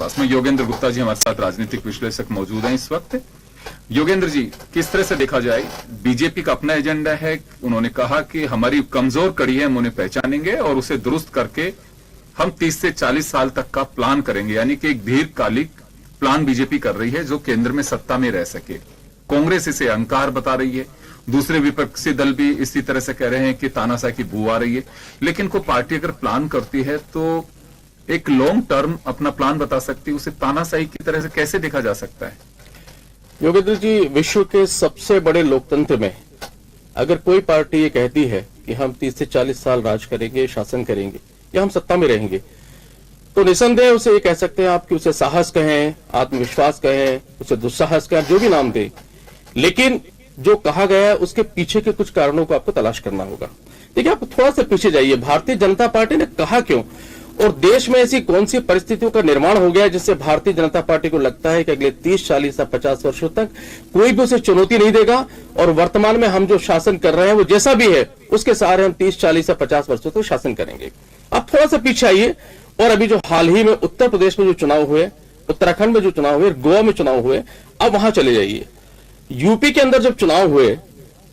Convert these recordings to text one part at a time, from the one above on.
पास में योगेंद्र गुप्ता जी हमारे साथ राजनीतिक विश्लेषक मौजूद हैं इस वक्त। योगेंद्र जी, किस तरह से देखा जाए, बीजेपी का अपना एजेंडा है, उन्होंने कहा कि हमारी कमजोर कड़ी है हम उन्हें पहचानेंगे और उसे दुरुस्त करके हम 30 से 40 साल तक का प्लान करेंगे, यानी कि एक दीर्घकालिक प्लान बीजेपी कर रही है जो केंद्र में सत्ता में रह सके। कांग्रेस इसे अहंकार बता रही है, दूसरे विपक्षी दल भी इसी तरह से कह रहे हैं कि तानाशाही की बू आ रही है। लेकिन कोई पार्टी अगर प्लान करती है तो एक लॉन्ग टर्म अपना प्लान बता सकती है, उसे तानाशाही की तरह से कैसे देखा जा सकता है? योगेंद्र जी, विश्व के सबसे बड़े लोकतंत्र में अगर कोई पार्टी ये कहती है कि हम 30 से 40 साल राज करेंगे, शासन करेंगे या हम सत्ता में रहेंगे, तो निसंदेह उसे ये कह सकते हैं आप कि उसे साहस कहें, आत्मविश्वास कहें, उसे दुस्साहस कहें, जो भी नाम दे, लेकिन जो कहा गया है उसके पीछे के कुछ कारणों को आपको तलाश करना होगा। देखिए, आप थोड़ा सा पीछे जाइए, भारतीय जनता पार्टी ने कहा क्यों और देश में ऐसी कौन सी परिस्थितियों का निर्माण हो गया जिससे भारतीय जनता पार्टी को लगता है कि अगले 30, 40 या 50 वर्षों तक कोई भी उसे चुनौती नहीं देगा और वर्तमान में हम जो शासन कर रहे हैं वो जैसा भी है उसके सहारे हम 30, 40 या 50 वर्षों तक शासन करेंगे। आप थोड़ा सा पीछे आइए और अभी जो हाल ही में उत्तर प्रदेश में जो चुनाव हुए, उत्तराखंड में जो चुनाव हुए, गोवा में चुनाव हुए, अब वहां चले जाइए। यूपी के अंदर जब चुनाव हुए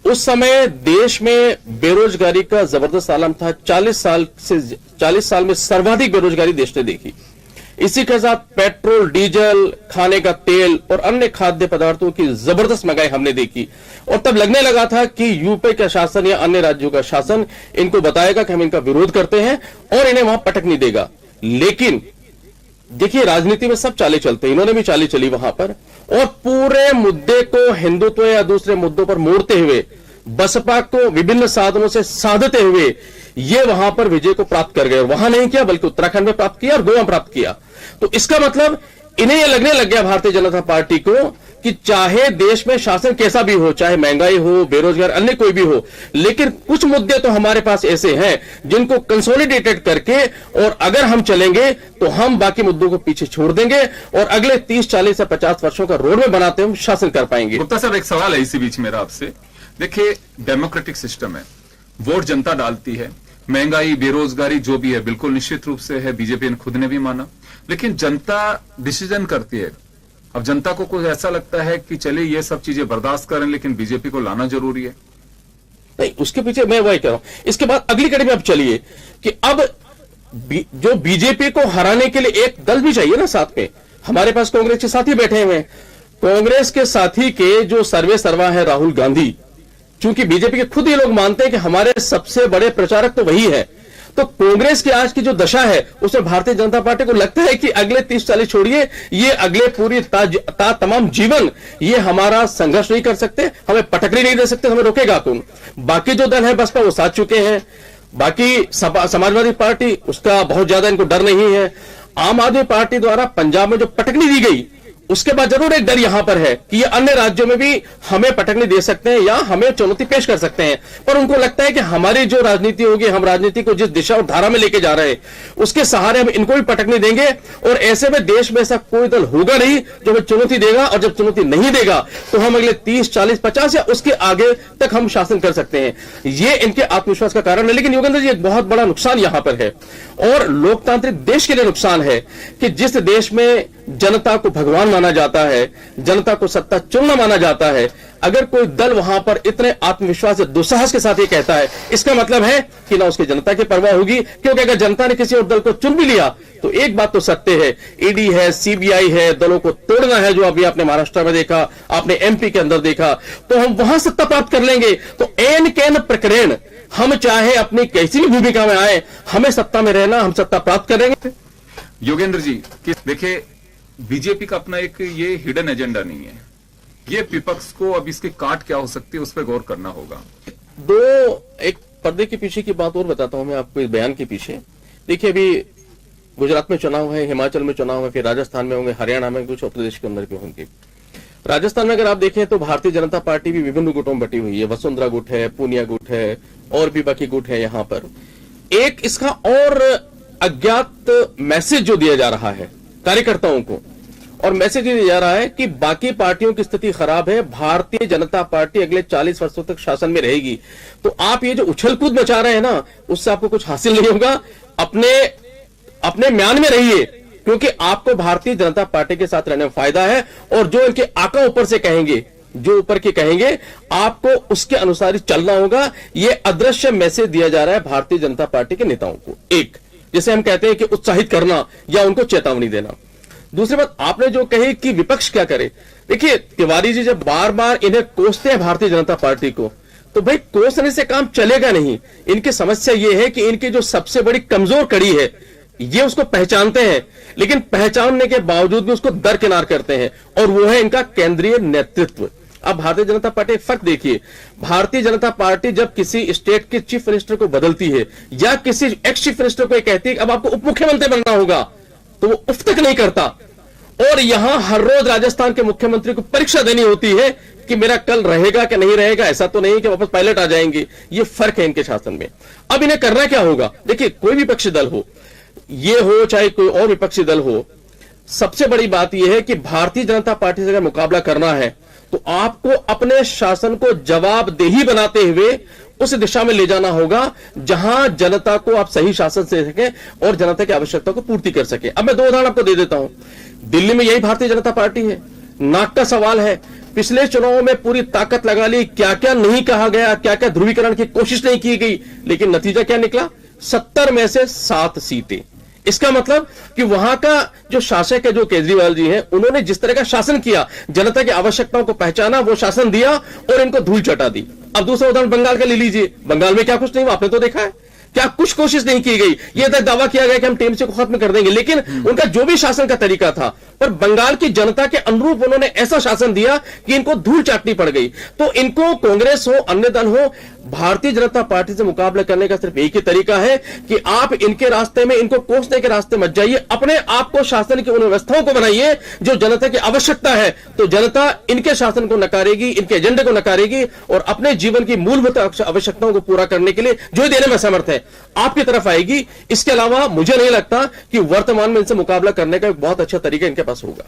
उस समय देश में बेरोजगारी का जबरदस्त आलम था। 40 साल में सर्वाधिक बेरोजगारी देश ने देखी। इसी के साथ पेट्रोल, डीजल, खाने का तेल और अन्य खाद्य पदार्थों की जबरदस्त महंगाई हमने देखी और तब लगने लगा था कि यूपी का शासन या अन्य राज्यों का शासन इनको बताएगा कि हम इनका विरोध करते हैं और इन्हें वहां पटक नहीं देगा। लेकिन देखिए, राजनीति में सब चालें चलते हैं, इन्होंने भी चालें चली वहां पर और पूरे मुद्दे को हिंदुत्व या दूसरे मुद्दों पर मोड़ते हुए, बसपा को विभिन्न साधनों से साधते हुए ये वहां पर विजय को प्राप्त कर गए। वहां नहीं किया बल्कि उत्तराखंड में प्राप्त किया और गोवा में प्राप्त किया। तो इसका मतलब इन्हें यह लगने लग गया भारतीय जनता पार्टी को कि चाहे देश में शासन कैसा भी हो, चाहे महंगाई हो, बेरोजगार, अन्य कोई भी हो, लेकिन कुछ मुद्दे तो हमारे पास ऐसे हैं जिनको कंसोलिडेटेड करके और अगर हम चलेंगे तो हम बाकी मुद्दों को पीछे छोड़ देंगे और अगले 30, 40 या 50 वर्षों का रोड में बनाते हम शासन कर पाएंगे। गुप्ता साहब, एक सवाल है इसी बीच मेरा आपसे। देखिए, डेमोक्रेटिक सिस्टम है, वोट जनता डालती है, महंगाई, बेरोजगारी जो भी है बिल्कुल निश्चित रूप से है, बीजेपी ने खुद ने भी माना, लेकिन जनता डिसीजन करती है। अब जनता को कुछ ऐसा लगता है कि चलिए ये सब चीजें बर्दाश्त करें लेकिन बीजेपी को लाना जरूरी है। नहीं, उसके पीछे मैं वही कह रहा हूं। इसके बाद अगली कड़ी में अब चलिए कि अब जो बीजेपी को हराने के लिए एक दल भी चाहिए ना साथ में। हमारे पास कांग्रेस के साथी बैठे हुए हैं, कांग्रेस के साथी के जो सर्वे सर्वा है राहुल गांधी, चूंकि बीजेपी के खुद ही लोग मानते हैं कि हमारे सबसे बड़े प्रचारक तो वही है, तो कांग्रेस की आज की जो दशा है उसमें भारतीय जनता पार्टी को लगता है कि अगले 30-40 छोड़िए, ये अगले पूरी तमाम जीवन ये हमारा संघर्ष नहीं कर सकते, हमें पटकनी नहीं दे सकते, हमें रोकेगा कौन। बाकी जो दल है बसपा वो साथ चुके हैं, बाकी समाजवादी पार्टी उसका बहुत ज्यादा इनको डर नहीं है। आम आदमी पार्टी द्वारा पंजाब में जो पटकनी दी गई उसके बाद जरूर एक डर यहां पर है कि ये अन्य राज्यों में भी हमें पटकनी दे सकते हैं या हमें चुनौती पेश कर सकते हैं, पर उनको लगता है कि हमारी जो राजनीति होगी, हम राजनीति को जिस दिशा और धारा में लेके जा रहे हैं उसके सहारे हम इनको भी पटकनी देंगे और ऐसे में देश में ऐसा कोई दल होगा नहीं जो हमें चुनौती देगा और जब चुनौती नहीं देगा तो हम अगले 30, 40, 50 या उसके आगे तक हम शासन कर सकते हैं। ये इनके आत्मविश्वास का कारण है। लेकिन योगेंद्र जी, एक बहुत बड़ा नुकसान यहां पर है और लोकतांत्रिक देश के लिए नुकसान है कि जिस देश में जनता को भगवान माना जाता है, जनता को सत्ता चुनना माना जाता है, अगर कोई दल वहां पर इतने आत्मविश्वास से दुस्साहस के साथ ये कहता है, इसका मतलब है कि ना उसकी जनता की परवाह होगी, क्योंकि अगर जनता ने किसी और दल को चुन भी लिया तो एक बात तो सत्य है, ईडी है, सीबीआई है, दलों को तोड़ना है, जो अभी आपने महाराष्ट्र में देखा, आपने एमपी के अंदर देखा, तो हम वहां सत्ता प्राप्त कर लेंगे। तो एन कैन प्रकरण, हम चाहे अपनी कैसी भी भूमिका में आए, हमें सत्ता में रहना, हम सत्ता प्राप्त करेंगे। योगेंद्र जी, देखिए, बीजेपी का अपना एक ये हिडन एजेंडा नहीं है, ये विपक्ष को अब इसकी काट क्या हो सकती है उस पर गौर करना होगा। एक पर्दे के पीछे की बात और बताता हूं मैं आपको इस बयान के पीछे। देखिए, अभी गुजरात में चुनाव है, हिमाचल में चुनाव है, फिर राजस्थान में होंगे, हरियाणा में, कुछ उत्तर प्रदेश के अंदर भी होंगे। राजस्थान में अगर आप देखें तो भारतीय जनता पार्टी भी विभिन्न गुटों में बटी हुई है, वसुंधरा गुट है, पूनिया गुट है और भी बाकी गुट है। यहां पर एक इसका और अज्ञात मैसेज जो दिया जा रहा है कार्यकर्ताओं को, और मैसेज दिया जा रहा है कि बाकी पार्टियों की स्थिति खराब है, भारतीय जनता पार्टी अगले 40 वर्षों तक शासन में रहेगी। तो आप ये जो उछल कूद मचा रहे हैं ना, उससे आपको कुछ हासिल नहीं होगा। अपने म्यान में रहिए क्योंकि आपको भारतीय जनता पार्टी के साथ रहने में फायदा है, और जो इनके आका ऊपर से कहेंगे, जो ऊपर के कहेंगे, आपको उसके अनुसार ही चलना होगा। यह अदृश्य मैसेज दिया जा रहा है भारतीय जनता पार्टी के नेताओं को। एक, जैसे हम कहते हैं कि उत्साहित करना या उनको चेतावनी देना। दूसरी बात आपने जो कही कि विपक्ष क्या करे, देखिए तिवारी जी जब बार बार इन्हें कोसते हैं भारतीय जनता पार्टी को, तो भाई कोसने से काम चलेगा नहीं। इनकी समस्या यह है कि इनकी जो सबसे बड़ी कमजोर कड़ी है, ये उसको पहचानते हैं, लेकिन पहचानने के बावजूद भी उसको दरकिनार करते हैं, और वो है इनका केंद्रीय नेतृत्व। अब भारतीय जनता पार्टी फर्क देखिए, भारतीय जनता पार्टी जब किसी स्टेट के चीफ मिनिस्टर को बदलती है या किसी एक्स चीफ मिनिस्टर को कहती है अब आपको उप मुख्यमंत्री बनना होगा, तो वो उफ तक नहीं करता। और यहां हर रोज राजस्थान के मुख्यमंत्री को परीक्षा देनी होती है कि मेरा कल रहेगा कि नहीं रहेगा, ऐसा तो नहीं कि वापस पायलट आ जाएंगे। ये फर्क है इनके शासन में। अब इन्हें करना क्या होगा, देखिए कोई भी विपक्षी दल हो, ये हो चाहे कोई और विपक्षी दल हो, सबसे बड़ी बात यह है कि भारतीय जनता पार्टी से अगर मुकाबला करना है तो आपको अपने शासन को जवाबदेही बनाते हुए उस दिशा में ले जाना होगा जहां जनता को आप सही शासन दे सकें और जनता की आवश्यकता को पूर्ति कर सके। अब मैं दो उदाहरण आपको दे देता हूं। दिल्ली में यही भारतीय जनता पार्टी है। नाक का सवाल है, पिछले चुनाव में पूरी ताकत लगा ली, क्या क्या नहीं कहा गया, क्या क्या ध्रुवीकरण की कोशिश नहीं की गई, लेकिन नतीजा क्या निकला, 70 में से 7 सीटें। इसका मतलब कि वहां का जो शासक है, जो केजरीवाल जी हैं, उन्होंने जिस तरह का शासन किया, जनता की आवश्यकताओं को पहचाना, वो शासन दिया और इनको धूल चटा दी। अब दूसरा उदाहरण बंगाल का ले लीजिए। बंगाल में क्या कुछ नहीं हुआ, आपने तो देखा है, क्या कुछ कोशिश नहीं की गई। यह तक दावा किया गया कि हम टीएमसी को खत्म कर देंगे, लेकिन उनका जो भी शासन का तरीका था, पर बंगाल की जनता के अनुरूप उन्होंने ऐसा शासन दिया कि इनको धूल चाटनी पड़ गई। तो इनको कांग्रेस हो, अन्य दल हो, भारतीय जनता पार्टी से मुकाबला करने का सिर्फ एक ही तरीका है कि आप इनके रास्ते में, इनको कोसने के रास्ते मत जाइए, अपने आप को शासन की उन व्यवस्थाओं को बनाइए जो जनता की आवश्यकता है। तो जनता इनके शासन को नकारेगी, इनके एजेंडे को नकारेगी और अपने जीवन की मूलभूत आवश्यकताओं को पूरा करने के लिए जो देने में समर्थ है आपकी तरफ आएगी। इसके अलावा मुझे नहीं लगता कि वर्तमान में इनसे मुकाबला करने का एक बहुत अच्छा तरीका इनके पास होगा।